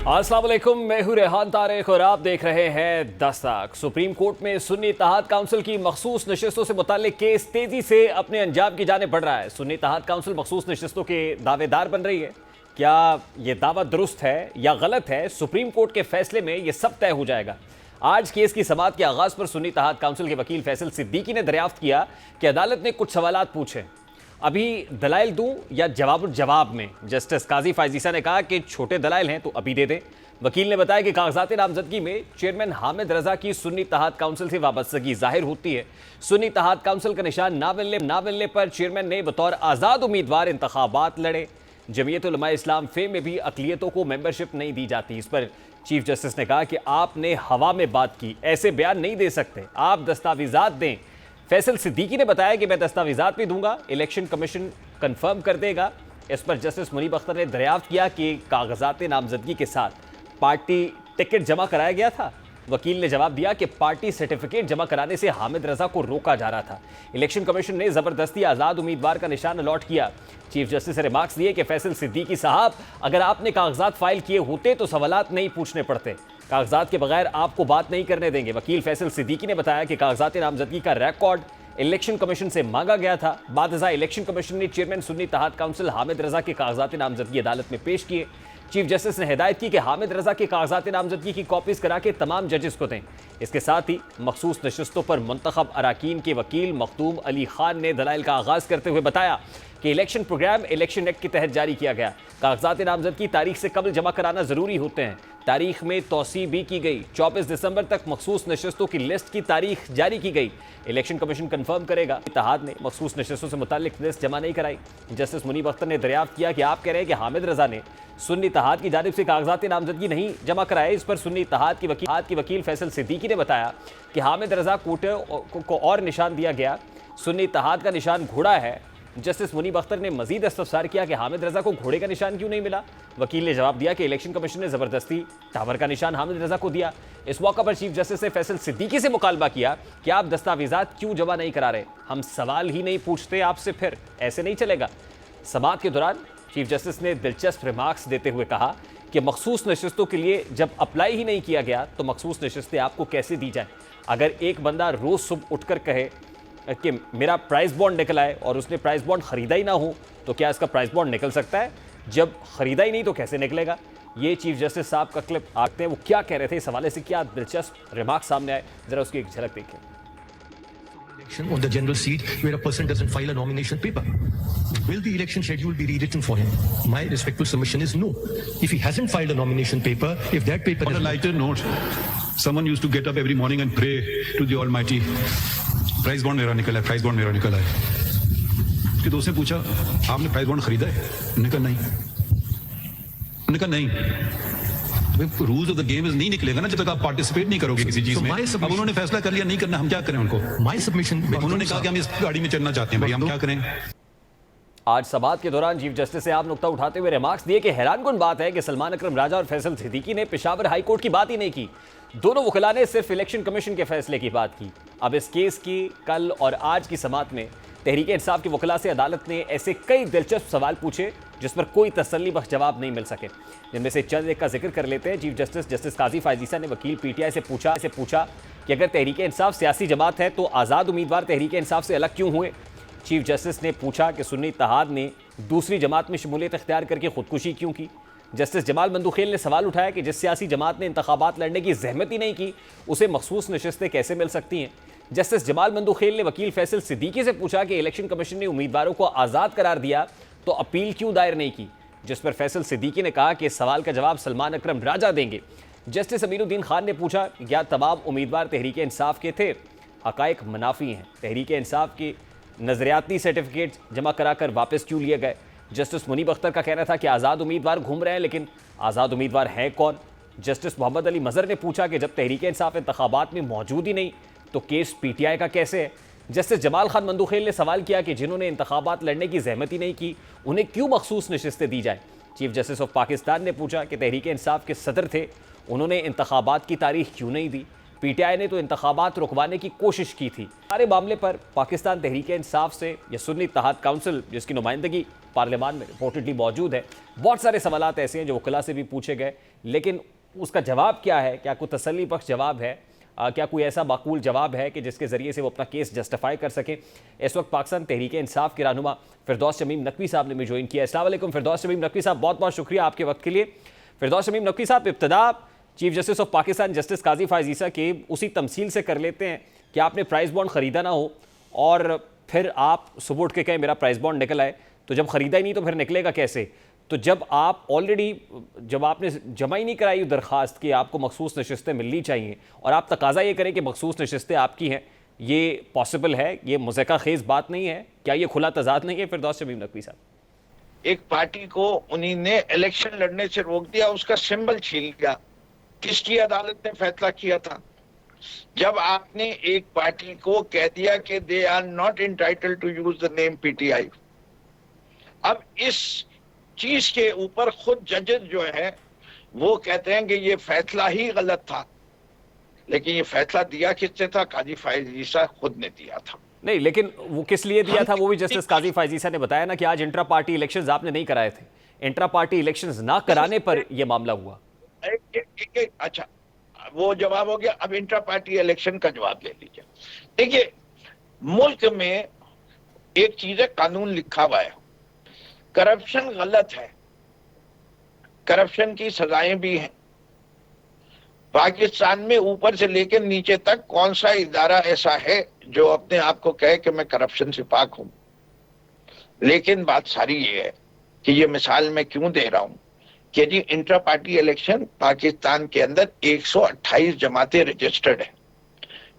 अस्सलाम वालेकुम, मैं हूं रेहान तारिक और आप देख रहे हैं दस्तक। सुप्रीम कोर्ट में सुन्नी इत्तेहाद काउंसिल की मखसूस नशिस्तों से मुताल्लिक केस तेजी से अपने अंजाम की जाने बढ़ रहा है। सुन्नी इत्तेहाद काउंसिल मखसूस नशिस्तों के दावेदार बन रही है। क्या ये दावा दुरुस्त है या गलत है, सुप्रीम कोर्ट के फैसले में ये सब तय हो जाएगा। आज केस की समाअत के आगाज पर सुन्नी इत्तेहाद काउंसिल के वकील फैसल सिद्दीकी ने दरियाफ्त किया कि अदालत ने कुछ सवालात पूछे, अभी दलाइल दूं या जवाब में। जस्टिस काजी फायजीसा ने कहा कि छोटे दलाइल हैं तो अभी दे दें। वकील ने बताया कि कागजात नामजदगी में चेयरमैन हामिद रजा की सुन्नी इत्तेहाद काउंसिल से वाबस्तगी जाहिर होती है। सुन्नी इत्तेहाद काउंसिल का निशान ना मिलने पर चेयरमैन ने बतौर आज़ाद उम्मीदवार इंतखाबात लड़े। जमीयत उलमा इस्लाम फे में भी अकलियतों को मेंबरशिप नहीं दी जाती। इस पर चीफ जस्टिस ने कहा कि आपने हवा में बात की, ऐसे बयान नहीं दे सकते, आप दस्तावेजात दें। फैसल सिद्दीकी ने बताया कि मैं दस्तावेजात भी दूंगा, इलेक्शन कमीशन कंफर्म कर देगा। इस पर जस्टिस मुनीब अख्तर ने दरियाफ्त किया कि कागजात नामजदगी के साथ पार्टी टिकट जमा कराया गया था। वकील ने जवाब दिया कि पार्टी सर्टिफिकेट जमा कराने से हामिद रजा को रोका जा रहा था। इलेक्शन कमीशन ने जबरदस्ती आज़ाद उम्मीदवार का निशान अलॉट किया। चीफ जस्टिस ने रिमार्क्स दिए कि फैसल सिद्दीकी साहब, अगर आपने कागजात फाइल किए होते तो सवालात नहीं पूछने पड़ते, कागजात के बगैर आपको बात नहीं करने देंगे। वकील फैसल सिद्दीकी ने बताया कि कागजात नामजदगी का रिकॉर्ड इलेक्शन कमीशन से मांगा गया था। बादशाह इलेक्शन कमीशन ने चेयरमैन सुन्नी इत्तेहाद काउंसिल हामिद रजा के कागजात नामजदगी अदालत में पेश किए। चीफ जस्टिस ने हिदायत की कि हामिद रजा के कागजात नामजदगी की कॉपीज करा के तमाम जजेस को दें। इसके साथ ही मखसूस नशिस्तों पर मुंतखब अराकीन के वकील मखदूम अली खान ने दलाइल का आगाज करते हुए बताया कि इलेक्शन प्रोग्राम इलेक्शन एक्ट के तहत जारी किया गया। कागजात नामजदगी तारीख से कबल जमा कराना जरूरी होते हैं। तारीख में तोसी भी की गई। 24 दिसंबर तक मखसूस नशिस्तों की लिस्ट की तारीख जारी की गई। इलेक्शन कमीशन कंफर्म करेगा। इत्तेहाद ने मखसूस नशिस्तों से मुताल्लिक लिस्ट जमा नहीं कराई। जस्टिस मुनीब अख्तर ने दरियाफ्त किया कि आप कह रहे हैं कि हामिद रजा ने सुन्नी इत्तेहाद की जानिब से कागजात नामजदगी नहीं जमा कराए। इस पर सुन्नी इत्तेहाद की वकील फैसल सिद्दीकी ने बताया कि हामिद रजा को और निशान दिया गया, सुन्नी इत्तेहाद का निशान घोड़ा है। जस्टिस मुनीब अख्तर ने मजीद इस्तफसार किया कि हामिद रजा को घोड़े का निशान क्यों नहीं मिला। वकील ने जवाब दिया कि इलेक्शन कमीशन ने जबरदस्ती टावर का निशान हामिद रजा को दिया। इस मौका पर चीफ जस्टिस ने फैसल सिद्दीकी से मुकालबा किया कि आप दस्तावेजात क्यों जमा नहीं करा रहे, हम सवाल ही नहीं पूछते आपसे, फिर ऐसे नहीं चलेगा। समाअत के दौरान चीफ जस्टिस ने दिलचस्प रिमार्क्स देते हुए कहा कि मखसूस नशिस्तों के लिए जब अप्लाई ही नहीं किया गया तो मखसूस नशिस्तें आपको कैसे दी जाए। अगर एक बंदा रोज सुबह उठकर कहे कि मेरा प्राइस बॉन्ड निकला है और उसने प्राइस बॉन्ड खरीदा ही ना हो तो क्या इसका प्राइस बॉन्ड निकल सकता है? जब खरीदा ही नहीं तो कैसे निकलेगा? ये चीफ जस्टिस साहब का क्लिप आते हैं, वो क्या कह रहे थे इस हवाले से, क्या दिलचस्प रिमार्क सामने आए, जरा उसकी एक झलक देखें। On the general seat where a person doesn't file a nomination paper, will the election schedule be rewritten for him? My respectful submission is no. If he hasn't filed a nomination paper, if that paper on a lighter note, someone used to get up every morning and pray to the Almighty, price bond मेरा निकला है, price bond मेरा निकला है। उसके दोस्त ने पूछा आपने प्राइस बॉन्ड खरीदा है? उन्होंने कहा नहीं। उन्होंने कहा नहीं। रूल्स ऑफ द गेम नहीं निकलेगा ना जब तक आप पार्टिसिपेट नहीं करोगे किसी चीज में। अब उन्होंने फैसला कर लिया नहीं करना, हम क्या करें उनको? माय सबमिशन, उन्होंने कहा कि हम इस गाड़ी में चलना चाहते हैं, भाई हम क्या करें? आज समाअत के दौरान चीफ जस्टिस से आप नुक्ता उठाते हुए रिमार्क्स दिए कि हैरानकुन बात है कि सलमान अकरम राजा और फैसल सिद्दीकी ने पेशावर हाई कोर्ट की बात ही नहीं की। दोनों वकीला ने सिर्फ इलेक्शन कमीशन के फैसले की बात की। अब इस केस की कल और आज की समाअत में तहरीक इंसाफ के वकीला से अदालत ने ऐसे कई दिलचस्प सवाल पूछे जिस पर कोई तसल्ली बख्श जवाब नहीं मिल सके। जिनमें से चंद एक का जिक्र कर लेते हैं। चीफ जस्टिस काजी फायजीसा ने वकील पीटीआई से पूछा कि अगर तहरीक इंसाफ सियासी जमात है तो आज़ाद उम्मीदवार तहरीक इंसाफ से अलग क्यों हुए। चीफ जस्टिस ने पूछा कि सुन्नी इत्तेहाद ने दूसरी जमात में शमूलियत इख्तियार करके खुदकुशी क्यों की। जस्टिस जमाल मंदूखेल ने सवाल उठाया कि जिस सियासी जमात ने इंतखाबात लड़ने की जहमत ही नहीं की उसे मखसूस नशिस्तें कैसे मिल सकती हैं। जस्टिस जमाल मंदूखेल ने वकील फैसल सिद्दीकी से पूछा कि इलेक्शन कमीशन ने उम्मीदवारों को आज़ाद करार दिया तो अपील क्यों दायर नहीं की, जिस पर फैसल सिद्दीकी ने कहा कि इस सवाल का जवाब सलमान अकरम राजा देंगे। जस्टिस अमीनुद्दीन खान ने पूछा कि क्या तमाम उम्मीदवार तहरीक इंसाफ के थे। हकायक मनाफी हैं, तहरीक इंसाफ की नजरियाती सर्टिफिकेट जमा कराकर वापस क्यों लिए गए। जस्टिस मुनीब अख्तर का कहना था कि आज़ाद उम्मीदवार घूम रहे हैं, लेकिन आज़ाद उम्मीदवार है कौन। जस्टिस मोहम्मद अली मजहर ने पूछा कि जब तहरीक इंसाफ इंतखाबात में मौजूद ही नहीं तो केस पीटीआई का कैसे है। जस्टिस जमाल खान मंदूखेल ने सवाल किया कि जिन्होंने इंतखाबात लड़ने की जहमत ही नहीं की उन्हें क्यों मखसूस नशिस्तें दी जाए। चीफ जस्टिस ऑफ पाकिस्तान ने पूछा कि तहरीक इंसाफ के सदर थे, उन्होंने इंतखाबात की तारीख क्यों नहीं दी। पीटीआई ने तो इंतखाबात रुकवाने की कोशिश की थी। सारे मामले पर पाकिस्तान तहरीक इंसाफ से या सुन्नी इत्तेहाद काउंसिल, जिसकी नुमाइंदगी पार्लियामान में रिपोर्टेडली मौजूद है, बहुत सारे सवालात ऐसे हैं जो वकला से भी पूछे गए, लेकिन उसका जवाब क्या है? क्या कोई तसल्ली बख्श जवाब है? क्या कोई ऐसा माकूल जवाब है कि जिसके ज़रिए से वो अपना केस जस्टिफाई कर सकें? इस वक्त पाकिस्तान तहरीक इंसाफ के रहनुमा फिरदौस शमीम नकवी साहब ने भी ज्वाइन किया। अस्सलाम वालेकुम फिरदौस शमीम नकवी साहब, बहुत बहुत शुक्रिया आपके वक्त के लिए। फिरदौस शमीम नकवी साहब, इब्तदा chief justice of Pakistan justice Qazi Faez Isa के उसी तमसील से कर लेते हैं कि आपने प्राइस बॉन्ड ख़रीदा ना हो और फिर आप सुबह उठ के कहें मेरा प्राइस बॉन्ड निकल आए, तो जब ख़रीदा ही नहीं तो फिर निकलेगा कैसे? तो जब आप ऑलरेडी, जब आपने जमा ही नहीं कराई दरख्वास्त कि आपको मखसूस नशिस्तें मिलनी चाहिए और आप तकाजा ये करें कि मखसूस नशिस्तें आपकी हैं, ये पॉसिबल है? ये मुज़क्का खेज़ बात नहीं है? क्या ये खुला तजाद नहीं है फिरदौस शमीम नकवी साहब? एक पार्टी को उन्हीं ने इलेक्शन लड़ने से रोक दिया, उसका सिंबल छीन लिया। किसकी अदालत ने फैसला किया था? जब आपने एक पार्टी को कह दिया कि दे are not entitled to use the name PTI. अब इस चीज के ऊपर खुद जजेस जो है वो कहते हैं कि ये फैसला ही गलत था, लेकिन ये फैसला दिया किसने था? काजी फायज़ ईसा खुद ने दिया था। नहीं, लेकिन वो किस लिए दिया था वो भी जस्टिस काजी फायज़ ईसा ने बताया ना कि आज इंट्रा पार्टी इलेक्शंस आपने नहीं कराए थे। इंट्रा पार्टी इलेक्शंस ना कराने पर यह मामला हुआ। अच्छा, वो जवाब हो गया। अब इंट्रा पार्टी इलेक्शन का जवाब ले लीजिए। देखिए, मुल्क में एक चीज है, कानून लिखा हुआ है, करप्शन गलत है, करप्शन की सजाएं भी हैं। पाकिस्तान में ऊपर से लेकर नीचे तक कौन सा इदारा ऐसा है जो अपने आप को कहे कि मैं करप्शन से पाक हूं? लेकिन बात सारी ये है कि ये मिसाल मैं क्यों दे रहा हूं कि जी इंट्रा पार्टी इलेक्शन पाकिस्तान के अंदर 128 जमातें रजिस्टर्ड है।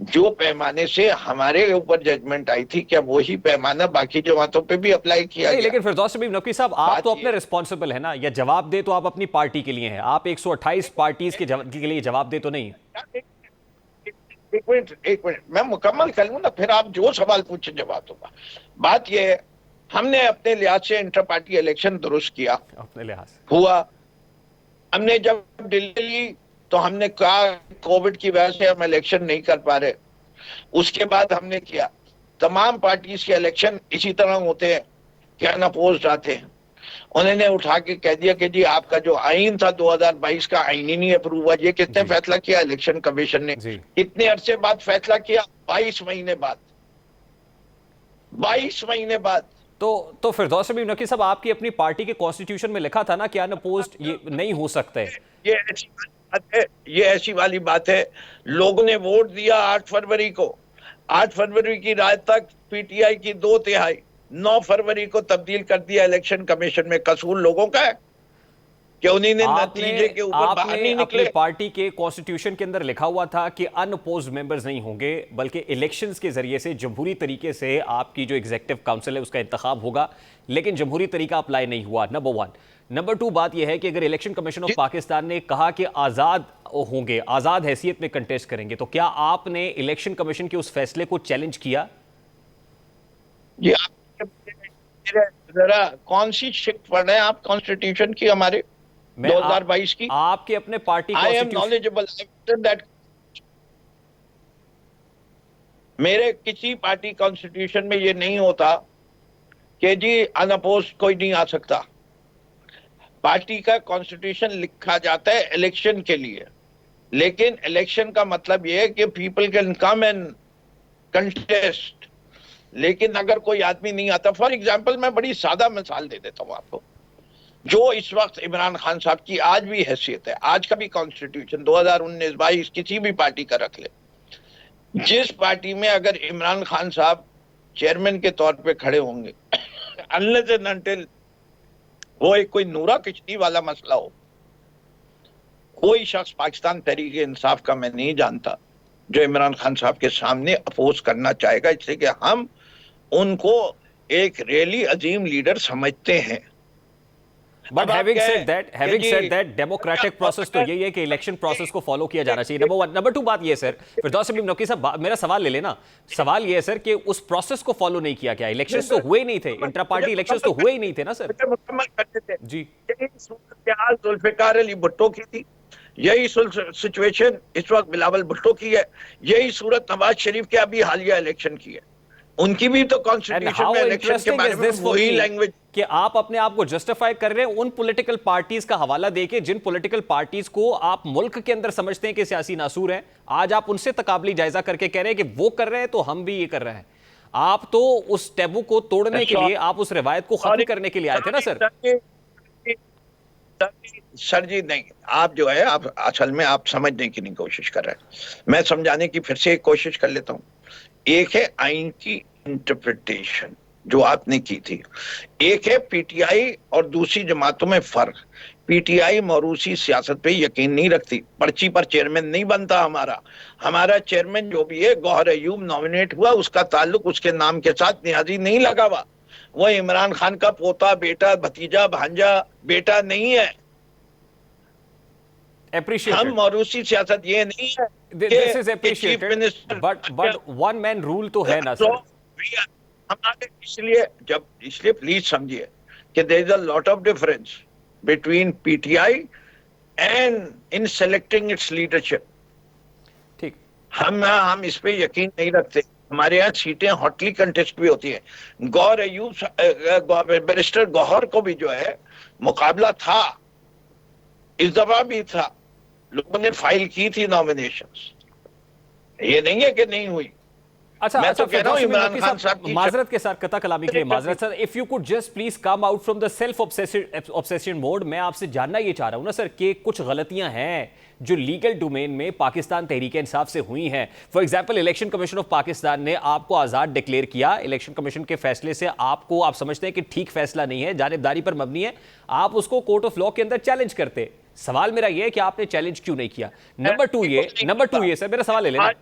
जो पैमाने से हमारे ऊपर जजमेंट आई थी, क्या वही पैमाना बाकी जमातों पे भी अप्लाई किया गया? लेकिन फिरदौस शमीम नकवी साहब, आप तो अपने रिस्पॉन्सिबल है ना, या जवाब दे तो आप अपनी पार्टी के लिए हैं, आप 128 पार्टीज के लिए जवाब दे तो नहीं है। एक मिनट मैं मुकम्मल कर लूं ना, फिर आप जो सवाल पूछे जवाब दूंगा। बात यह है, हमने अपने लिहाज से इंटर पार्टी इलेक्शन दुरुस्त किया, अपने लिहाज हुआ। हमने जब दिल्ली तो हमने कहा कोविड की वजह से हम इलेक्शन नहीं कर पा रहे, उसके बाद हमने किया। तमाम पार्टीज के इलेक्शन इसी तरह होते हैं कि अनअपोज्ड आते हैं। उन्होंने उठा के कह दिया कि जी आपका जो आईन था 2022 का आईन ही नहीं अप्रूव हुआ। ये किसने फैसला किया? इलेक्शन कमीशन ने। कितने अरसे बाद फैसला किया? 22 महीने बाद। 22 महीने बाद। तो फिरदौस शमीम नकवी साहब, आपकी अपनी पार्टी के कॉन्स्टिट्यूशन में लिखा था ना कि अनअपोज्ड ये नहीं हो सकते। ये ऐसी वाली बात है, लोगों ने वोट दिया 8 फरवरी को। 8 फरवरी की रात तक पीटीआई की 2/3, 9 फरवरी को तब्दील कर दिया इलेक्शन कमीशन में। कसूर लोगों का है कि उन्हीं ने नतीजे के ऊपर बाहर नहीं निकले। अपने पार्टी के कॉन्स्टिट्यूशन के अंदर लिखा हुआ था कि अनअपोज्ड मेंबर्स नहीं होंगे, बल्कि इलेक्शंस के जरिए से जमहूरी तरीके से आपकी जो एग्जीक्यूटिव काउंसिल है उसका इंतखाब होगा, लेकिन जमहूरी तरीका अप्लाई नहीं हुआ। नंबर 1। नंबर 2 बात यह है कि अगर इलेक्शन कमीशन ऑफ पाकिस्तान ने कहा कि आजाद होंगे, आजाद हैसियत में कंटेस्ट करेंगे, तो क्या आपने इलेक्शन कमीशन के उस फैसले को चैलेंज किया? जी, आप जरा कौन सी शिफ्ट पढ़ रहे हैं आप कॉन्स्टिट्यूशन की हमारे 2022 की? आपके अपने party I am knowledgeable that. मेरे किसी पार्टी कॉन्स्टिट्यूशन में ये नहीं होता कि जी अनअपोज्ड कोई नहीं आ सकता। पार्टी का कॉन्स्टिट्यूशन लिखा जाता है इलेक्शन के लिए, लेकिन इलेक्शन का मतलब यह है कि people can come and contest. लेकिन अगर कोई आदमी नहीं आता, फॉर एग्जांपल मैं बड़ी सादा मिसाल दे देता हूं आपको, जो इस वक्त इमरान खान साहब की आज भी हैसियत है, आज का भी कॉन्स्टिट्यूशन 2019-22 किसी भी पार्टी का रख ले, जिस पार्टी में अगर इमरान खान साहब चेयरमैन के तौर पे खड़े होंगे, अनलेस एंड अनटिल वो एक कोई नूरा किश्ती वाला मसला हो, कोई शख्स पाकिस्तान तहरीक इंसाफ का मैं नहीं जानता जो इमरान खान साहब के सामने अपोज करना चाहेगा, इसलिए कि हम उनको एक रियली अजीम लीडर समझते हैं। But having said that democratic process तो यही है कि इलेक्शन प्रोसेस को फॉलो किया जाना चाहिए, नंबर 1। नंबर 2 बात ये सर, फिरदौस शमीम नकवी साहब, मेरा सवाल ले लेना। सवाल ये है सर कि उस प्रोसेस को फॉलो नहीं किया गया। इलेक्शंस तो हुए नहीं थे, इंट्रा पार्टी इलेक्शंस तो हुए ही नहीं थे ना सर। मुकम्मल करते थे जी। जुल्फिकार अली भुट्टो की थी, यही सिचुएशन इस वक्त बिलावल भुट्टो की है, यही सूरत नवाज शरीफ के अभी हालिया इलेक्शन की है। उनकी भी तो कॉन्स्टिट्यूशन में इलेक्शन के बारे में वही लैंग्वेज कि आप अपने आप को जस्टिफाई कर रहे हैं उन पॉलिटिकल पार्टीज का हवाला देके जिन पॉलिटिकल पार्टीज को आप मुल्क के अंदर समझते हैं कि सियासी नासूर हैं, आज आप उनसे तकाबली जायजा करके कह रहे हैं कि वो कर रहे हैं तो हम भी ये कर रहे हैं। आप तो उस टैबू को तोड़ने के लिए, आप उस रिवायत को खत्म करने के लिए आए थे ना सर। सर जी नहीं, आप जो है आप असल में आप समझने की नहीं कोशिश कर रहे हैं। मैं समझाने की फिर से एक कोशिश कर लेता हूं। एक है आइन की इंटरप्रिटेशन जो आपने की थी, एक है पीटीआई और दूसरी जमातों में फर्क। पीटीआई मौरूसी सियासत पे यकीन नहीं रखती, पर्ची पर चेयरमैन नहीं बनता हमारा चेयरमैन जो भी है गौहर अयूब नॉमिनेट हुआ, उसका ताल्लुक उसके नाम के साथ नियाजी नहीं लगा हुआ। वो इमरान खान का पोता, बेटा, भतीजा, भांजा, बेटा नहीं है। हम मौरूसी सियासत ये नहीं है। This is appreciated, but one man rule तो है ना सर। हमारे इसलिए प्लीज समझिए कि there is a lot of difference between PTI and in selecting its leadership। ठीक, हम इस पे यकीन नहीं रखते। हमारे यहाँ सीटें हॉटली कंटेस्ट भी होती है। गौहर अयूब, बैरिस्टर गौहर को भी जो है मुकाबला था, इस दफा भी था, लोगों ने फाइल की थी नॉमिनेशंस, ये नहीं है कि नहीं हुई। अच्छा, मैं तो कह रहा हूं इमरान खान साहब की माजरत के साथ कथा कलामी के लिए माजरत sir, if you could just please come out from the self obsession mode. मैं आपसे जानना ये चाह रहा हूं ना सर कि कुछ गलतियां हैं जो लीगल डोमेन में पाकिस्तान तहरीक इंसाफ से हुई हैं। For example, election commission of Pakistan ने आपको आजाद डिक्लेयर किया। इलेक्शन कमीशन के फैसले से आपको, आप समझते हैं कि ठीक फैसला नहीं है, जानिबदारी पर मबनी है, आप उसको कोर्ट ऑफ लॉ के अंदर चैलेंज करते। सवाल मेरा यह है कि आपने चैलेंज क्यों नहीं किया। नंबर टू ये सर, मेरा सवाल ले लेना।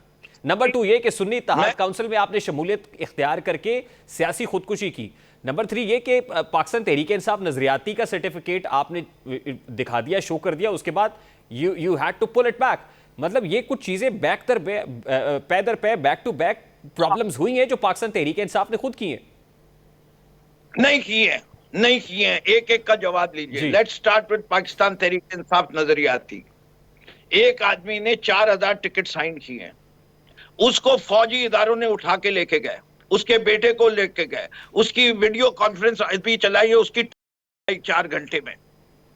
नंबर टू ये कि सुन्नी इत्तेहाद काउंसिल में आपने शमूलियत इख्तियार करके सियासी खुदकुशी की। नंबर थ्री ये कि पाकिस्तान तहरीक इंसाफ नजरियाती का सर्टिफिकेट आपने दिखा दिया, शो कर दिया, उसके बाद you had to pull it back. मतलब ये कुछ चीजें पै दर पै, बैक टू बैक प्रॉब्लम्स हुई हैं जो पाकिस्तान तहरीक इंसाफ ने खुद की हैं। नहीं किए हैं। एक एक का जवाब लीजिए। Let's start with Pakistan Tehreek Insaf नजरियाती। एक आदमी ने 4000 टिकट साइन किए हैं, उसको फौजी इदारों ने उठा के लेके गए, उसके बेटे को लेके गए, उसकी वीडियो कॉन्फ्रेंस भी चलाई है उसकी 4 घंटे में,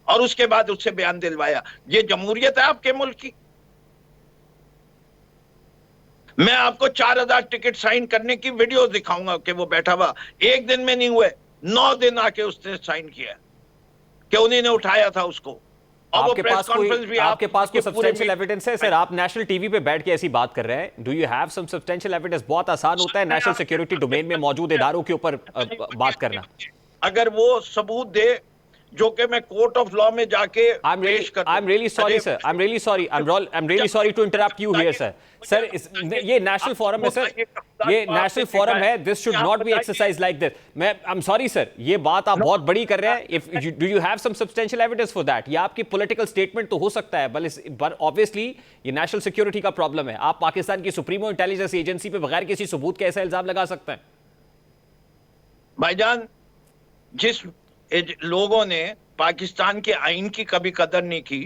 और उसके बाद उससे बयान दिलवाया। ये जमहूरियत है आपके मुल्क की? मैं आपको 4000 टिकट साइन करने की वीडियो दिखाऊंगा कि वो बैठा हुआ, एक दिन में नहीं हुए, 9 दिन आके उसने साइन किया कि उन्हीं ने उठाया था उसको। आपके पास कोई सब्सटेंशियल एविडेंस है सर? आप नेशनल टीवी पे बैठ के ऐसी बात कर रहे हैं। Do you have some substantial evidence? बहुत आसान होता है नेशनल सिक्योरिटी डोमेन में मौजूद इदारों के ऊपर बात करना। अगर वो सबूत दे जो कि मैं कोर्ट ऑफ लॉ में जाके पेश कर दूं। I'm really sorry sir, I'm really sorry to interrupt you here sir. Sir ये नेशनल फोरम है सर, ये नेशनल फोरम है, this should not be exercise like this. मैं आई एम सॉरी सर, ये बात आप बहुत बड़ी कर रहे हैं। If do you have some substantial evidence for that? ये आपकी पॉलिटिकल स्टेटमेंट तो हो सकता है, बट ऑब्वियसली ये नेशनल सिक्योरिटी का प्रॉब्लम है। आप पाकिस्तान की सुप्रीमो इंटेलिजेंस एजेंसी पे बगैर किसी सबूत के ऐसा इल्जाम लगा सकते हैं? भाईजान, जिस लोगों ने पाकिस्तान के आइन की कभी कदर नहीं की,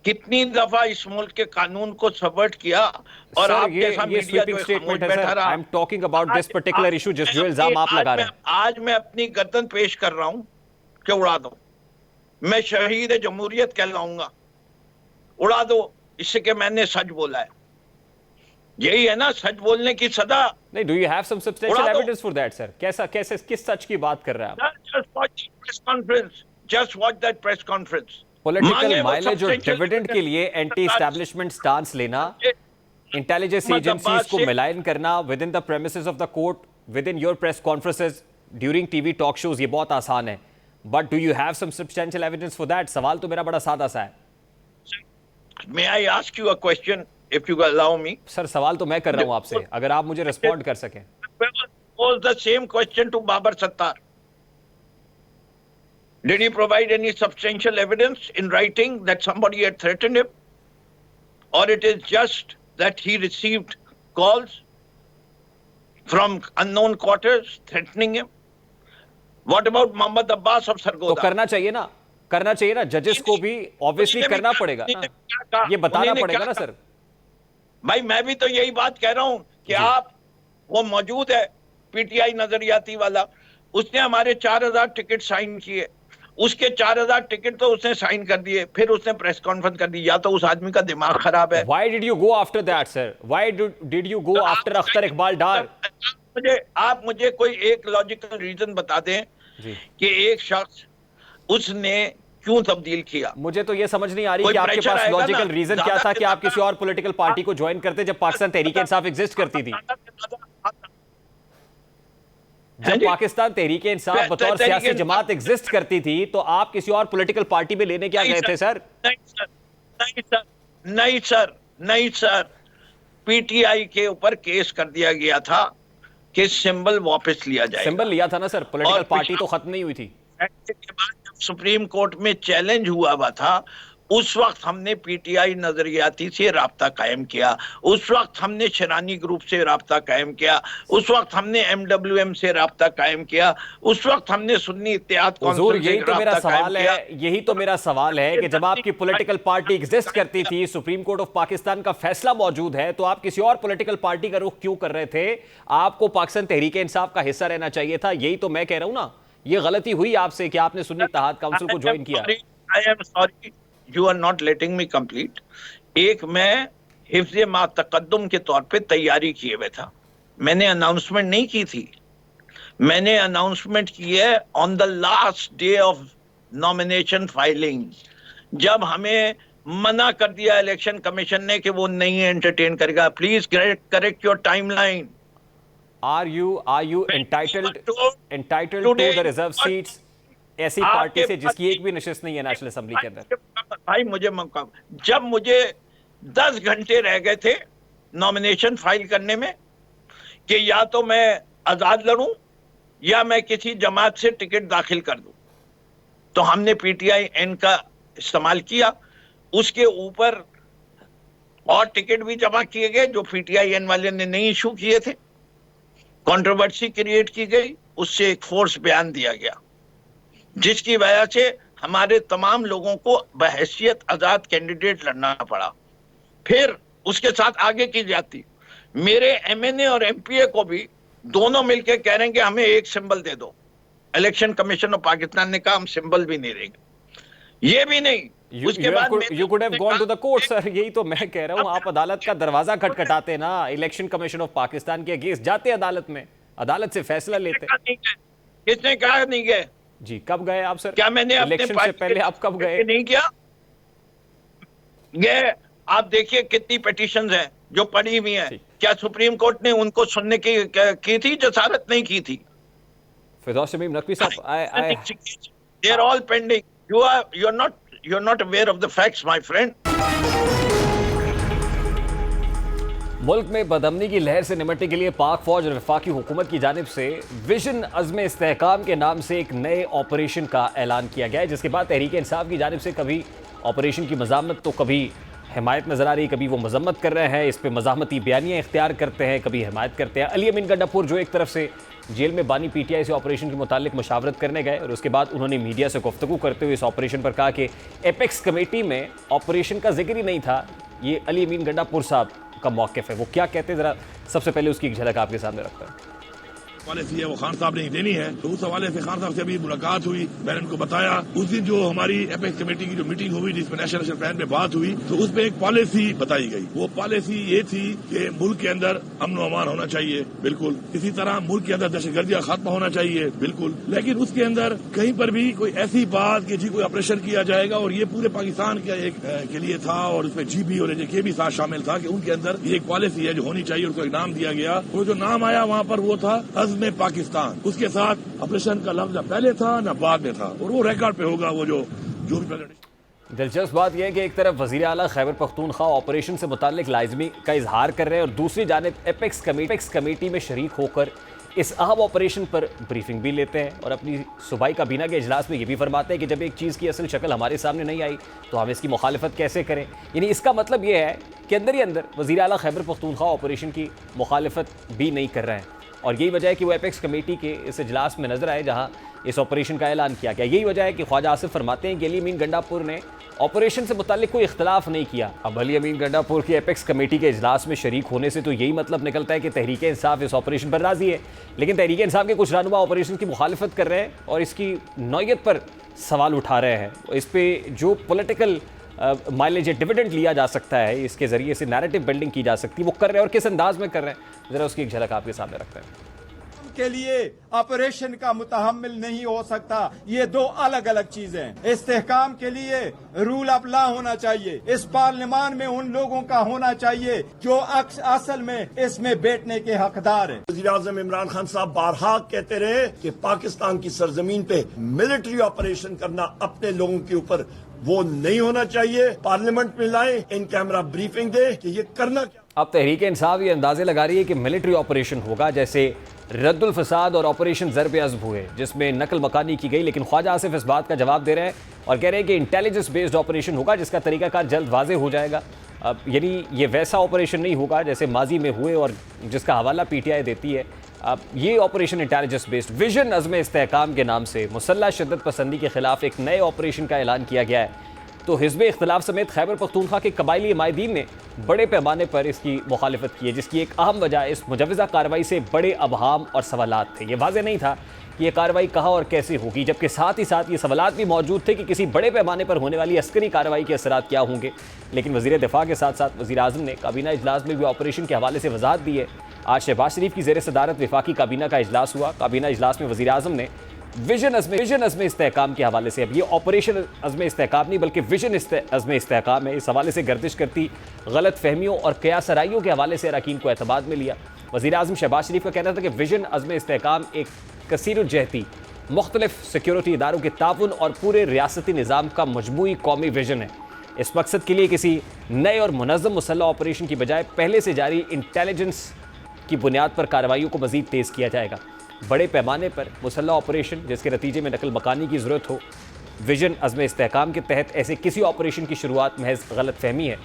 कितनी दफा इस मुल्क के कानून को सबवर्ट किया, और आप जैसा मीडिया जो खामोश बैठा रहा। I am talking about this particular issue, जो इल्जाम आप लगा रहे हैं। आज मैं अपनी गर्दन पेश कर रहा हूं कि उड़ा दो, मैं शहीद जमहूरियत कहलाऊंगा, उड़ा दो, इससे कि मैंने सच बोला है। यही है ना सच बोलने की सदा। नहीं, do you have some substantial evidence for that sir? कैसे किस सच की बात कर रहे हैं आप? Just watch that press conference. Political mileage और डिविडेंड के लिए एंटी एस्टैब्लिशमेंट स्टांस लेना, इंटेलिजेंस एजेंसीज को मिलाइन करना within the premises of the court, within your press conferences, during TV talk shows, ये बहुत आसान है। But do you have some substantial evidence for that? सवाल तो मेरा बड़ा सादा सा है। May I ask you a question if you allow me? Sir सवाल तो मैं कर रहा हूं आपसे, अगर आप मुझे रिस्पॉन्ड कर सकें। Was the same question to Babar Sattar. Did he provide any substantial evidence in writing that somebody had threatened him? Or it is just that he received calls from unknown quarters threatening him? What about Mohammad Abbas of Sargodha? तो करना चाहिए ना, करना चाहिए ना, जजेस को भी ऑब्वियसली करना पड़ेगा ना, ये बताना पड़ेगा ना सर। भाई मैं भी तो यही बात कह रहा हूं कि आप, वो मौजूद है पीटीआई नजरियाती वाला, उसने हमारे 4000 टिकट साइन किए, उसके 4000 टिकट तो उसने साइन कर दिए, फिर उसने प्रेस कॉन्फ्रेंस कर दी। या तो उस आदमी का दिमाग खराब है। Why did you go after that, sir? Why did you go after Akhtar Iqbal डार? आप मुझे कोई एक लॉजिकल रीजन बता दें कि एक शख्स उसने क्यों तब्दील किया। मुझे तो ये समझ नहीं आ रही कि आपके पास लॉजिकल रीजन क्या था कि आप किसी और पॉलिटिकल पार्टी को ज्वाइन करते जब पाकिस्तान तहरीक इंसाफ एग्जिस्ट करती थी। जब पाकिस्तान तहरीक इंसाफ बतौर सियासी जमात एग्जिस्ट करती थी तो आप किसी और पॉलिटिकल पार्टी में लेने क्या गए थे सर? नहीं सर, पीटीआई के ऊपर केस कर दिया गया था कि सिंबल वापस लिया जाए। सिंबल लिया था ना सर, पॉलिटिकल पार्टी तो खत्म नहीं हुई थी। के बाद जब सुप्रीम कोर्ट में चैलेंज हुआ था, उस वक्त हमने पीटीआई नजरियाती से राब्ता कायम किया, उस वक्त हमने शरानी ग्रुप से राब्ता कायम किया, उस वक्त हमने एमडब्ल्यूएम से राब्ता कायम किया, उस वक्त हमने सुन्नी इत्तेहाद कौंसिल से यही तो मेरा राब्ता कायम सवाल किया। है, यही तो मेरा सवाल है कि जब आपकी पॉलिटिकल पार्टी एग्जिस्ट करती थी, सुप्रीम कोर्ट ऑफ पाकिस्तान का फैसला मौजूद है, तो आप किसी और पॉलिटिकल पार्टी का रुख क्यों कर रहे थे? आपको पाकिस्तान तहरीक इंसाफ का हिस्सा रहना चाहिए था। यही तो मैं कह रहा हूं ना, ये गलती हुई आपसे कि आपने सुन्नी इत्तेहाद काउंसिल को ज्वाइन किया। I am sorry, you are not letting me complete. एक मैं हिफ्ज़ मा तकद्दुम के तौर पे तैयारी किए हुए था, मैंने अनाउंसमेंट नहीं की थी, मैंने अनाउंसमेंट की है on the last day of nomination filing, जब हमें मना कर दिया इलेक्शन कमीशन ने कि वो नहीं एंटरटेन करेगा। Please correct your timeline. Are you entitled to the reserve seats? ऐसी पार्टी से जिसकी एक भी नशिस्त नहीं है नेशनल असेंबली के अंदर। भाई मुझे मौका, जब मुझे 10 घंटे रह गए थे नॉमिनेशन फाइल करने में कि या तो मैं आजाद लड़ूं या मैं किसी जमात से टिकट दाखिल कर दूं, तो हमने पीटीआई एन का इस्तेमाल किया। उसके ऊपर और टिकट भी जमा किए गए जो पीटीआई एन वाले ने नहीं इशू किए थे, कंट्रोवर्सी क्रिएट की गई, उससे एक फोर्स बयान दिया गया जिसकी वजह से हमारे तमाम लोगों को बहैसियत आजाद कैंडिडेट लड़ना पड़ा। फिर उसके साथ आगे की जाती, मेरे एमएनए और एमपीए को भी दोनों मिलकर कह रहे हैं कि हमें एक सिंबल दे दो। इलेक्शन कमीशन ऑफ पाकिस्तान ने कहा हम सिंबल भी नहीं देंगे। ये भी नहीं, उसके बाद you could have gone to the court, sir। यही तो मैं कह रहा हूं, आप अदालत का दरवाजा खटखटाते ना, इलेक्शन कमीशन ऑफ पाकिस्तान के अगेंस्ट जाते अदालत में, अदालत से फैसला लेते। किसने कहा नहीं गए? जी, कब गए आप सर? क्या मैंने इलेक्शन से पहले आप कब गए? नहीं किया गए। आप देखिए कितनी पिटीशंस हैं जो पड़ी हुई हैं, क्या सुप्रीम कोर्ट ने उनको सुनने की थी? जसारत नहीं की थी। फिरदौस शमीम नकवी साहब, they are all pending. You're not aware of the facts, my friend. मुल्क में बदअमनी की लहर से निपटने के लिए पाक फौज और वफाकी हुकूमत की जानिब से विजन अज़्म इस्तेहकाम के नाम से एक नए ऑपरेशन का ऐलान किया गया है, जिसके बाद तहरीक इंसाफ की जानिब से कभी ऑपरेशन की मज़ामत तो कभी हिमायत नज़र आ रही, कभी वो मजम्मत कर रहे हैं, इस पर मज़ामती बयानियाँ इख्तियार करते हैं, कभी हिमायत करते हैं। अली अमीन गंडापुर जो एक तरफ से जेल में बानी पीटीआई से ऑपरेशन के मुतालिक मशावरत करने गए और उसके बाद उन्होंने मीडिया से गुफ्तगू करते हुए इस ऑपरेशन पर कहा कि एपेक्स कमेटी में ऑपरेशन का जिक्र ही नहीं था। ये अली अमीन गंडापुर साहब का मौक़िफ़ है, वो क्या कहते हैं ज़रा सबसे पहले उसकी एक झलक आपके सामने रखता है। पॉलिसी है वो खान साहब ने देनी है, तो उस हवाले से खान साहब से अभी मुलाकात हुई, मैंने उनको बताया। उस दिन जो हमारी एपेक्स कमेटी की जो मीटिंग हुई जिसमें नेशनल प्लान पे बात हुई, तो उसमें एक पॉलिसी बताई गई। वो पॉलिसी ये थी कि मुल्क के अंदर अमन अमान होना चाहिए, बिल्कुल। इसी तरह मुल्क के अंदर दहशतगर्दी का खात्मा होना चाहिए, बिल्कुल। लेकिन उसके अंदर कहीं पर भी कोई ऐसी बात कि जी कोई ऑपरेशन किया जाएगा, और ये पूरे पाकिस्तान का एक के लिए था, और उसमें जीबी और एजेके भी साथ शामिल था कि उनके अंदर ये एक पॉलिसी है जो होनी चाहिए, उसको एक नाम दिया गया। वो जो नाम आया वहाँ पर वो था अज़्म पाकिस्तान। उसके साथ ऑपरेशन का लफ्ज पहले था न बाद में था, और वो रिकॉर्ड पे होगा वो जो भी प्रेजेंटेशन। दिलचस्प बात यह है कि एक तरफ वज़ीर आला खैबर पख्तूनख्वा ऑपरेशन से मुताल्लिक लाज़मी का इजहार कर रहे हैं और दूसरी जानिब एपेक्स कमेटी में शरीक होकर इस अहम ऑपरेशन पर ब्रीफिंग भी लेते हैं और अपनी सूबाई काबीना के इजलास में ये भी फरमाते हैं कि जब एक चीज़ की असल शक्ल हमारे सामने नहीं आई तो हम इसकी मुखालिफत कैसे करें। यानी इसका मतलब ये है कि अंदर ही अंदर वज़ीर आला खैबर पख्तूनख्वा ऑपरेशन की मुखालिफत भी नहीं कर रहे हैं। और यही वजह है कि वो एपेक्स कमेटी के इस इजलास में नजर आए जहां इस ऑपरेशन का ऐलान किया गया। यही वजह है कि ख्वाजा आसिफ फरमाते हैं कि अली अमीन गंडापुर ने ऑपरेशन से मुताल्लिक कोई इख्तलाफ नहीं किया। अब अली अमीन गंडापुर की एपेक्स कमेटी के इजलास में शरीक होने से तो यही मतलब निकलता है कि तहरीक इंसाफ इस ऑपरेशन पर राजी है, लेकिन तहरीक इंसाफ के कुछ रहनुमा ऑपरेशन की मुखालिफत कर रहे हैं और इसकी नौयत पर सवाल उठा रहे हैं। इस पर जो पॉलिटिकल माइलेज डिविडेंड लिया जा सकता है, इसके जरिए से नैरेटिव बिल्डिंग की जा सकती है, वो कर रहे हैं और किस अंदाज में कर रहे हैं, जरा उसकी एक झलक आपके सामने रखते हैं। के लिए ऑपरेशन का मुतहम्मिल नहीं हो सकता, ये दो अलग अलग चीजें हैं। इस्तेहकाम के लिए रूल ऑफ लॉ होना चाहिए, इस पार्लियामान में उन लोगों का होना चाहिए जो असल में इसमें बैठने के हकदार है। वज़ीर आज़म इमरान खान साहब बारहा कहते रहे कि पाकिस्तान की सरजमीन पे मिलिट्री ऑपरेशन करना अपने लोगों के ऊपर वो नहीं होना चाहिए। पार्लियामेंट में लाए, इन कैमरा ब्रीफिंग दे कि ये करना क्या। अब तहरीक इंसाफ ये अंदाजे लगा रही है कि मिलिट्री ऑपरेशन होगा, जैसे रद्दुल फसाद और ऑपरेशन ज़रब अज़ब हुए जिसमें नकल मकानी की गई, लेकिन ख्वाजा आसिफ इस बात का जवाब दे रहे हैं और कह रहे हैं कि इंटेलिजेंस बेस्ड ऑपरेशन होगा जिसका तरीकाकार जल्द वाज़ेह हो जाएगा। अब यानी ये वैसा ऑपरेशन नहीं होगा जैसे माजी में हुए और जिसका हवाला पीटीआई देती है। अब ये ऑपरेशन इंटेलिजेंस बेस्ड विजन अज़्म इस्तेहकाम के नाम से मुसल्लह शिद्दत पसंदी के खिलाफ एक नए ऑपरेशन का ऐलान किया गया है। तो हिज़्ब इख्तिलाफ समेत खैबर पख्तूनख्वा के कबायली माहिदीन ने बड़े पैमाने पर इसकी मुखालिफत की है, जिसकी एक अहम वजह इस मुजव्वज़ा कार्रवाई से बड़े अबहाम और सवालात थे। ये वाज़ेह नहीं था कि ये कार्रवाई कहाँ और कैसे होगी, जबकि साथ ही साथ ये सवालात भी मौजूद थे कि किसी बड़े पैमाने पर होने वाली अस्करी कार्रवाई के असरात क्या होंगे। लेकिन वज़ीर दिफा के साथ साथ वज़ीर आज़म ने काबीना इजलास में भी ऑपरेशन के हवाले से वजाहत दी है। आज शहबाज शरीफ की ज़ेर सदारत वफाकी काबीना का इजलास हुआ। काबीना इजलास में वज़ीर आज़म ने विजन अज़्म इस्तेहकाम के हवाले से, अब ये ऑपरेशन अज़्म इस्तेहकाम नहीं बल्कि विजन अज़्म इस्तेहकाम है, इस हवाले से गर्दिश करती गलत फहमियों और क़यासराइयों के हवाले से अरकान को एतमाद में लिया। वज़ीर आज़म शहबाज शरीफ का कहना था कि विजन अज़्म इस्तेहकाम एक कसीरुज्जहती मुख्तलिफ सिक्योरिटी इदारों के ताउन और पूरे रियासती निज़ाम का मजमूई कौमी विजन है। इस मकसद के लिए किसी नए और मुनज़्ज़म मुसल्लह ऑपरेशन की बजाय पहले से जारी इंटेलिजेंस की बुनियाद पर कार्रवाइयों को मज़ीद तेज़ किया जाएगा। बड़े पैमाने पर मुसल्लह ऑपरेशन जिसके नतीजे में नकल मकानी की ज़रूरत हो, विजन अज़्म इस्तेहकाम के तहत ऐसे किसी ऑपरेशन की शुरुआत महज गलत फहमी है।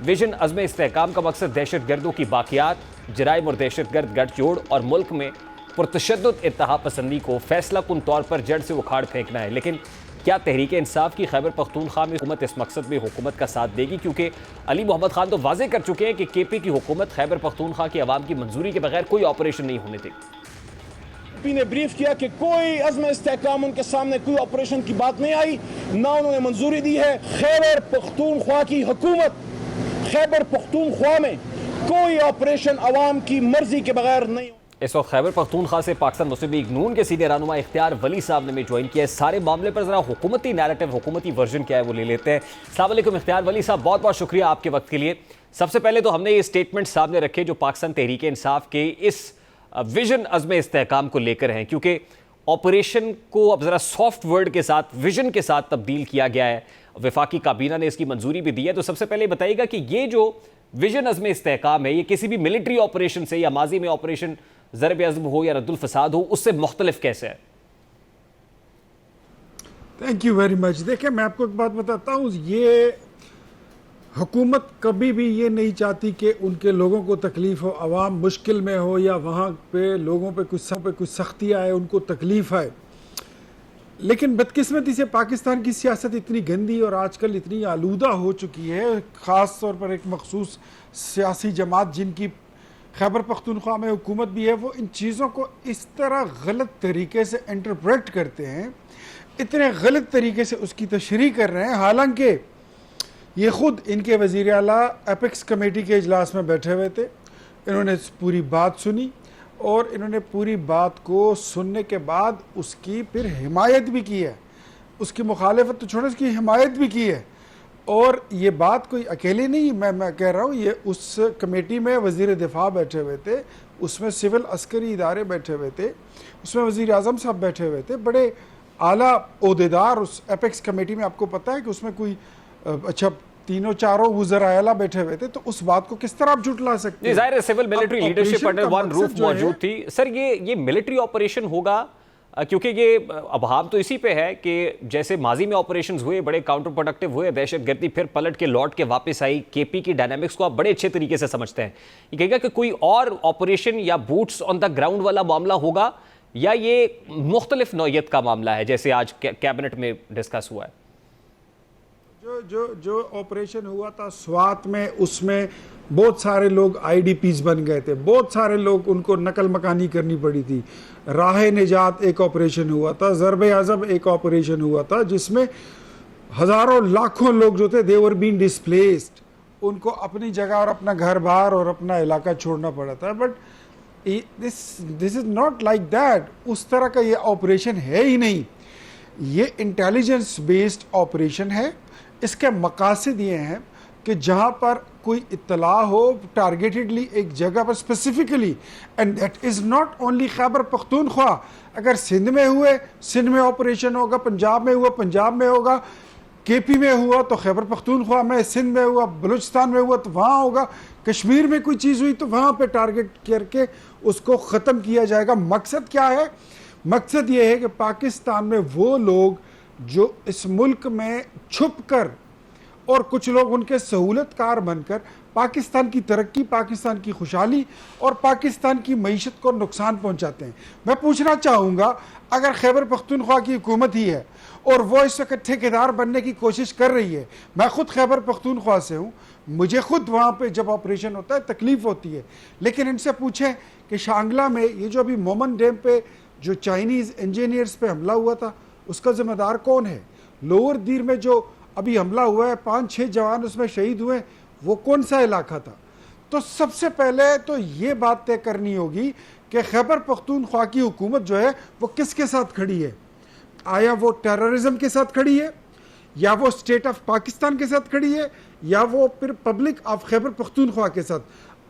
विजन अज़्म इस्तेहकाम का मकसद दहशत गर्दों की बाक़ियात, जराइम और दहशत गर्द गठजोड़ और मुल्क में पुरतशद्दुद इत्तेहा पसंदी को फैसला कुन तौर पर जड़ से उखाड़ फेंकना है। लेकिन क्या तहरीक इंसाफ की खैबर पख्तूनख्वा में हुकूमत इस मकसद में हुकूमत का साथ देगी? क्योंकि अली मोहम्मद खान तो वाज़ेह कर चुके हैं कि केपी की हुकूमत खैबर पख्तूनख्वा की आवाम की मंजूरी के बगैर कोई ऑपरेशन नहीं होने देगी। पी ने ब्रीफ किया कि कोई अज़्म इस्तेहकाम उनके सामने कोई ऑपरेशन की बात नहीं आई, ना उन्होंने मंजूरी दी है। खैबर पख्तूनख्वा की हुकूमत खैबर पख्तूनख्वा में कोई ऑपरेशन अवाम की मर्जी के बगैर नहीं। इस वक्त खैबर पख्तूनख्वा से पाकिस्तान मुस्लिम लीग नून के सीनियर रहनुमा इख्तियार वली साहब ने भी ज्वाइन किया है। सारे मामले पर जरा हुकूमती नैरेटिव, हुकूमती वर्जन क्या है वो ले लेते हैं। अस्सलाम वालेकुम इख्तियार वली साहब, बहुत बहुत शुक्रिया आपके वक्त के लिए। सबसे पहले तो हमने ये स्टेटमेंट सामने रखे जो पाकिस्तान तहरीक इंसाफ के इस विजन अज़्म इस्तेहकाम को लेकर हैं, क्योंकि ऑपरेशन को अब ज़रा सॉफ्ट वर्ड के साथ विजन के साथ तब्दील किया गया है। वफाकी काबीना ने इसकी मंजूरी भी दी है। तो सबसे पहले बताइएगा कि ये जो विजन अज़्म इस्तेहकाम है ये किसी भी मिलिट्री ऑपरेशन से या माजी में ऑपरेशन ज़रब अज़ब हो या रद्दुल फसाद हो उससे मुख्तलिफ कैसे है? Thank you very much. देखिए, मैं आपको एक बात बताता हूँ, ये हुकूमत कभी भी ये नहीं चाहती कि उनके लोगों को तकलीफ़ हो, आवाम मुश्किल में हो या वहाँ पे लोगों पे कुछ सख्ती आए, उनको तकलीफ़ आए। लेकिन बदकिस्मती से पाकिस्तान की सियासत इतनी गंदी और आजकल इतनी आलूदा हो चुकी है, ख़ास तौर पर एक मखसूस सियासी जमात जिनकी खैबर पख्तूनख्वा में हुकूमत भी है, वो इन चीज़ों को इस तरह गलत तरीके से इंटरप्रेट करते हैं, इतने गलत तरीके से उसकी तशरीह कर रहे हैं। हालांकि ये ख़ुद इनके वज़ीर आला एपेक्स कमेटी के इजलास में बैठे हुए थे, इन्होंने पूरी बात सुनी और इन्होंने पूरी बात को सुनने के बाद उसकी फिर हिमायत भी की है, उसकी मुखालिफत तो छोड़ो, उसकी हिमायत भी की है। और ये बात कोई अकेले नहीं, मैं कह रहा हूँ, ये उस कमेटी में वज़ीर दिफा बैठे हुए थे, उसमें सिविल अस्करी इदारे बैठे हुए थे, उसमें वज़ीर आज़म साहब बैठे हुए थे, बड़े आला ओहदेदार उस एपेक्स कमेटी में। आपको पता है कि उसमें कोई अच्छा तीनों चारों वज़रा आला बैठे हुए थे, तो उस बात को किस तरह आप झुटला सकते हैं? जाहिर है civil military leadership under one roof मौजूद थी। सर, ये मिलिट्री ऑपरेशन होगा क्योंकि ये अभाव तो इसी पे है कि जैसे माजी में ऑपरेशंस हुए, बड़े काउंटर प्रोडक्टिव हुए, दहशतगर्दी फिर पलट के लौट के वापस आई, केपी की डायनामिक्स को आप बड़े अच्छे तरीके से समझते हैं। ये कहेगा कि कोई और ऑपरेशन या बूट्स ऑन द ग्राउंड वाला मामला होगा या ये मुख्तलिफ नौयत का मामला है जैसे आज कैबिनेट में डिस्कस हुआ है? जो ऑपरेशन हुआ था स्वात में, उसमें बहुत सारे लोग आईडीपीज बन गए थे, बहुत सारे लोग उनको नकल मकानी करनी पड़ी थी। राह निजात एक ऑपरेशन हुआ था, ज़रब अज़ब एक ऑपरेशन हुआ था जिसमें हज़ारों लाखों लोग जो थे दे वर बीन डिस्प्लेस्ड, उनको अपनी जगह और अपना घर बार और अपना इलाका छोड़ना पड़ा था। But this is not like that. उस तरह का ये ऑपरेशन है ही नहीं। ये इंटेलिजेंस बेस्ड ऑपरेशन है। इसके मकासद ये हैं कि जहाँ पर कोई इत्तला हो टारगेटेडली एक जगह पर specifically, and that is not only Khyber Pakhtunkhwa. अगर सिंध में हुए सिंध में ऑपरेशन होगा, पंजाब में हुआ पंजाब में होगा, केपी में हुआ तो खैबर पख्तूनख्वा में, सिंध में हुआ बलूचिस्तान में हुआ तो वहाँ होगा, कश्मीर में कोई चीज़ हुई तो वहाँ पे टारगेट करके उसको ख़त्म किया जाएगा। मकसद क्या है? मकसद ये है कि पाकिस्तान में वो लोग जो इस मुल्क में छुप कर और कुछ लोग उनके सहूलतकार बनकर पाकिस्तान की तरक्की, पाकिस्तान की खुशहाली और पाकिस्तान की मईशत को नुकसान पहुंचाते हैं। मैं पूछना चाहूँगा, अगर खैबर पख्तूनख्वा की हुकूमत ही है और वो इस वक्त ठेकेदार बनने की कोशिश कर रही है, मैं खुद खैबर पख्तूनख्वा से हूँ, मुझे खुद वहाँ पे जब ऑपरेशन होता है तकलीफ़ होती है, लेकिन इनसे पूछें कि शांगला में ये जो अभी मोमन डैम पे जो चाइनीज़ इंजीनियर्स पे हमला हुआ था उसका ज़िम्मेदार कौन है? लोअर दीर में जो अभी हमला हुआ है 5-6 जवान उसमें शहीद हुए, वो कौन सा इलाका था? तो सबसे पहले तो ये बात तय करनी होगी कि खैबर पख्तूनख्वा की हुकूमत जो है वो किसके साथ खड़ी है। आया वो टेररिज्म के साथ खड़ी है, या वो स्टेट ऑफ पाकिस्तान के साथ खड़ी है, या वो फिर पब्लिक ऑफ खैबर पख्तूनख्वा के साथ?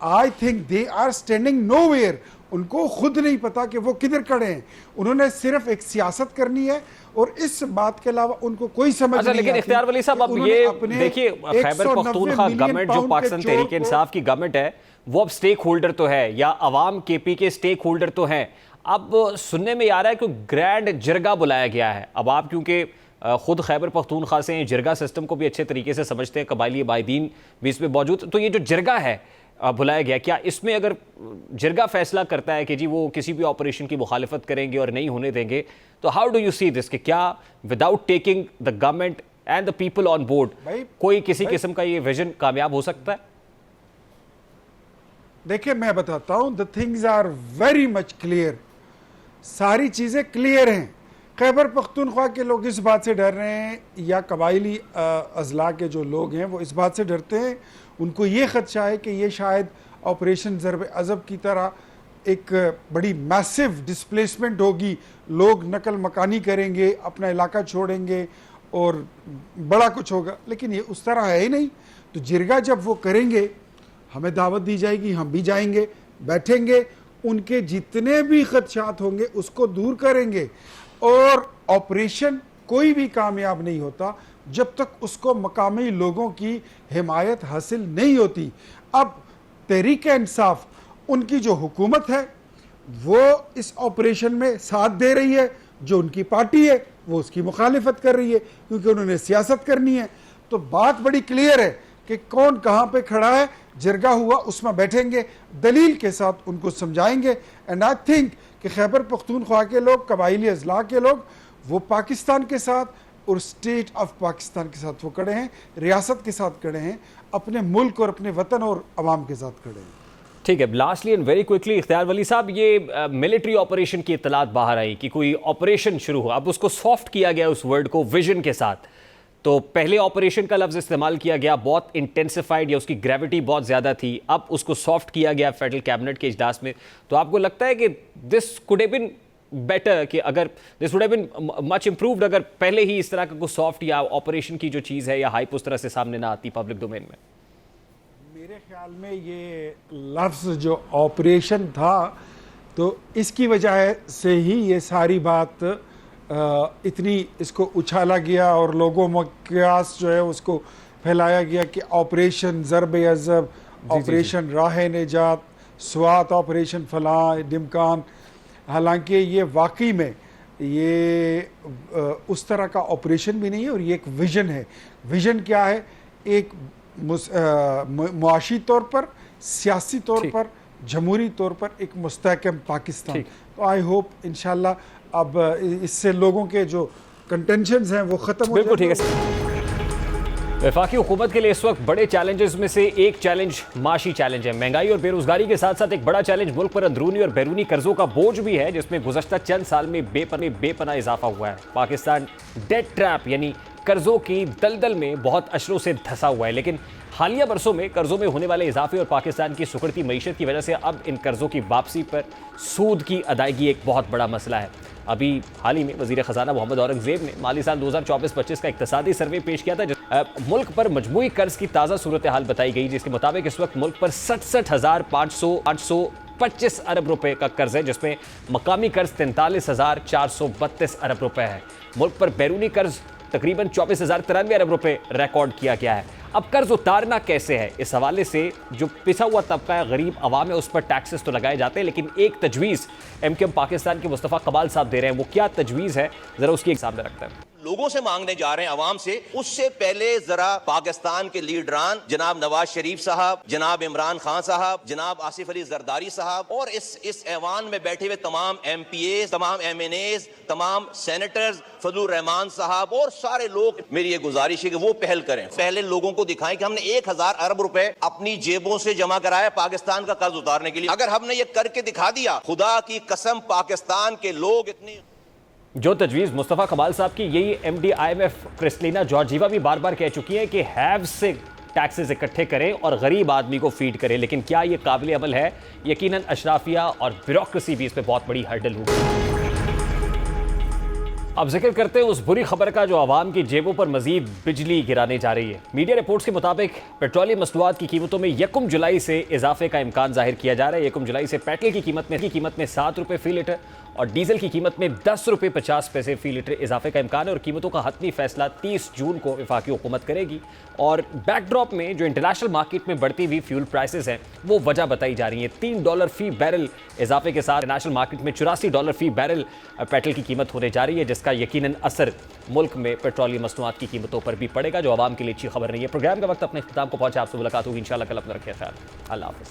I think they are standing nowhere. उनको खुद नहीं पता कि वो किधर खड़े हैं। उन्होंने सिर्फ एक सियासत करनी है और इस बात के अलावा उनको कोई समझ नहीं। लेकिन इख्तियार वली साहब, अब ये देखिए, खैबर पख्तूनख्वा गवर्नमेंट जो पाकिस्तान तहरीक इंसाफ की गवर्नमेंट है वो अब स्टेक होल्डर तो है, या अवाम केपी के स्टेक होल्डर तो हैं। अब सुनने में आ रहा है कि ग्रैंड जिरगा बुलाया गया है। अब आप क्योंकि खुद खैबर पख्तूनख्वा से जिरगा सिस्टम को भी अच्छे तरीके से समझते हैं, कबायली बायदीन भी इसमें मौजूद, तो ये जो जिरगा है बुलाया गया, क्या इसमें अगर जिरगा फैसला करता है कि जी वो किसी भी ऑपरेशन की मुखालिफत करेंगे और नहीं होने देंगे, तो how do you see this कि क्या without taking the government and the people on board कोई किसी किस्म का ये विजन कामयाब हो सकता है? देखिए, मैं बताता हूं, the things are very much clear. सारी चीजें क्लियर हैं। खैबर पख्तूनख्वा के लोग इस बात से डर रहे हैं, या कबायली अजला के जो लोग हैं वो इस बात से डरते हैं, उनको ये खदशा है कि ये शायद ऑपरेशन ज़रब अज़ब की तरह एक बड़ी मैसिव डिस्प्लेसमेंट होगी, लोग नकल मकानी करेंगे, अपना इलाका छोड़ेंगे और बड़ा कुछ होगा। लेकिन ये उस तरह है ही नहीं। तो जिरगा जब वो करेंगे, हमें दावत दी जाएगी, हम भी जाएंगे, बैठेंगे, उनके जितने भी खदशात होंगे उसको दूर करेंगे। और ऑपरेशन कोई भी कामयाब नहीं होता जब तक उसको मकामी लोगों की हिमायत हासिल नहीं होती। अब तहरीक इंसाफ, उनकी जो हुकूमत है वो इस ऑपरेशन में साथ दे रही है, जो उनकी पार्टी है वो उसकी मुखालिफत कर रही है, क्योंकि उन्होंने सियासत करनी है। तो बात बड़ी क्लियर है कि कौन कहाँ पे खड़ा है। जिरगा हुआ, उसमें बैठेंगे, दलील के साथ उनको समझाएंगे। एंड आई थिंक कि खैबर पख्तूनख्वा के लोग, कबायली अजला के लोग, वो पाकिस्तान के साथ और स्टेट ऑफ पाकिस्तान के साथ वो खड़े हैं, रियासत के साथ खड़े हैं, अपने मुल्क और अपने वतन और अवाम के साथ खड़े हैं। ठीक है, लास्टली एंड वेरी क्विकली इख्तियार वली साहब, ये मिलिट्री ऑपरेशन की इत्तलात बाहर आई कि कोई ऑपरेशन शुरू हुआ। अब उसको सॉफ्ट किया गया उस वर्ड को विजन के साथ। तो पहले ऑपरेशन का लफ्ज़ इस्तेमाल किया गया, बहुत इंटेंसिफाइड, या उसकी ग्रेविटी बहुत ज़्यादा थी। अब उसको सॉफ्ट किया गया फेडरल कैबिनेट के इजलास में। तो आपको लगता है कि this could have been better, कि अगर this would have been much improved अगर पहले ही इस तरह का कुछ सॉफ्ट या ऑपरेशन की जो चीज़ है या हाइप उस तरह से सामने ना आती पब्लिक डोमेन में? मेरे ख्याल में ये लफ्ज़ जो ऑपरेशन था, तो इसकी वजह से ही ये सारी बात इतनी इसको उछाला गया और लोगों में क्यास जो है उसको फैलाया गया कि ऑपरेशन ज़रब अज़ब, ऑपरेशन राह निजात, स्वात ऑपरेशन फलां डिमकान। हालांकि ये वाकई में ये उस तरह का ऑपरेशन भी नहीं है, और ये एक विजन है। विजन क्या है? एक मुआशी तौर पर, सियासी तौर पर, जमहूरी तौर पर एक मुस्तहकम पाकिस्तान। तो आई होप इंशाल्लाह अब इससे लोगों के जो कंटेंशंस हैं वो खत्म हो बिल्कुल जाएंगे। ठीक है। वफाकी हुकूमत के लिए इस वक्त बड़े चैलेंजेस में से एक चैलेंज माशी चैलेंज है। महंगाई और बेरोजगारी के साथ साथ एक बड़ा चैलेंज मुल्क पर अंदरूनी और बैरूनी कर्जों का बोझ भी है, जिसमें गुज़श्ता चंद साल में बेपनाह इजाफा हुआ है। पाकिस्तान डेट ट्रैप यानी कर्जों की दलदल में बहुत अशरों से धंसा हुआ है, लेकिन हालिया बरसों में कर्जों में होने वाले इजाफे और पाकिस्तान की सुकड़ती मईशत की वजह से अब इन कर्जों की वापसी पर सूद की अदायगी एक बहुत बड़ा मसला है। अभी हाल ही में वजीर खजाना मोहम्मद औरंगजेब ने माली साल 2024-25 का इक्तसादी सर्वे पेश किया था, मुल्क पर मजमूई कर्ज की ताज़ा सूरत हाल बताई गई, जिसके मुताबिक इस वक्त मुल्क पर 67,525 अरब रुपए का कर्ज है, जिसमें मकामी कर्ज 43,432 अरब रुपए है। मुल्क पर बैरूनी कर्ज तकरीबन 24,093 अरब रुपए रिकॉर्ड किया गया है। अब कर्ज उतारना कैसे है, इस हवाले से जो पिछड़ा हुआ तबका है, गरीब आवाम है, उस पर टैक्सेस तो लगाए जाते हैं, लेकिन एक तजवीज़ एमकेएम पाकिस्तान के मुस्तफ़ा कमाल साहब दे रहे हैं। वो क्या तजवीज़ है, जरा उसकी एक सामने रखते हैं। लोगों से मांगने जा रहे हैं, अवाम से। उससे पहले जरा पाकिस्तान के लीडरान जनाब नवाज शरीफ साहब, जनाब इमरान खान साहब, जनाब आसिफ अली जरदारी साहब और इस ऐवान में बैठे हुए तमाम MPA, तमाम MNAs, तमाम सेनेटर्स, फजलुर रहमान साहब और सारे लोग, मेरी ये गुजारिश है कि वो पहल करें। पहले लोगों को दिखाएं कि हमने 1,000 अरब रुपए अपनी जेबों से जमा कराया पाकिस्तान का कर्ज उतारने के लिए। अगर हमने ये करके दिखा दिया, खुदा की कसम पाकिस्तान के लोग इतनी जो तजवीज़ मुस्तफ़ा कमाल साहब की, यही MD IMF क्रिस्टलिना जॉर्जीवा भी बार बार कह चुकी है कि हैव से टैक्सेस इकट्ठे करें और गरीब आदमी को फीड करें, लेकिन क्या ये काबिल अमल है? यकीनन अशराफिया और ब्यूरोक्रेसी भी इस पर बहुत बड़ी हर्डल होगी। अब जिक्र करते हैं उस बुरी खबर का जो आवाम की जेबों पर मजीद बिजली गिराने जा रही है। मीडिया रिपोर्ट्स के मुताबिक पेट्रोलियम मसनूआत की कीमतों में 1 जुलाई से इजाफे का इम्कान जाहिर किया जा रहा है। 1 जुलाई से पेट्रोल की कीमत में 7 रुपये फी लीटर और डीजल की कीमत में 10 रुपये 50 पैसे फी लीटर इजाफे का इम्कान है, और कीमतों का हतमी फैसला 30 जून को वफाकी हुकूमत करेगी। और बैकड्रॉप में जो इंटरनेशनल मार्केट में बढ़ती हुई फ्यूल प्राइसेस हैं, वो वजह बताई जा रही है। $3 फी बैरल इजाफे के साथ इंटरनेशनल मार्केट में $84 फी बैरल पेट्रोल की कीमत होने जा रही है, जिसका यकीनन असर मुल्क में पेट्रोलियम मसनूआत की कीमतों पर भी पड़ेगा, जो आवाम के लिए अच्छी खबर नहीं है। प्रोग्राम का वक्त अपने इख्तिताम को पहुंचा। आपसे मुलाकात होगी इंशाल्लाह कल। अपना रखिए ख्याल। अल्लाह हाफ़िज़।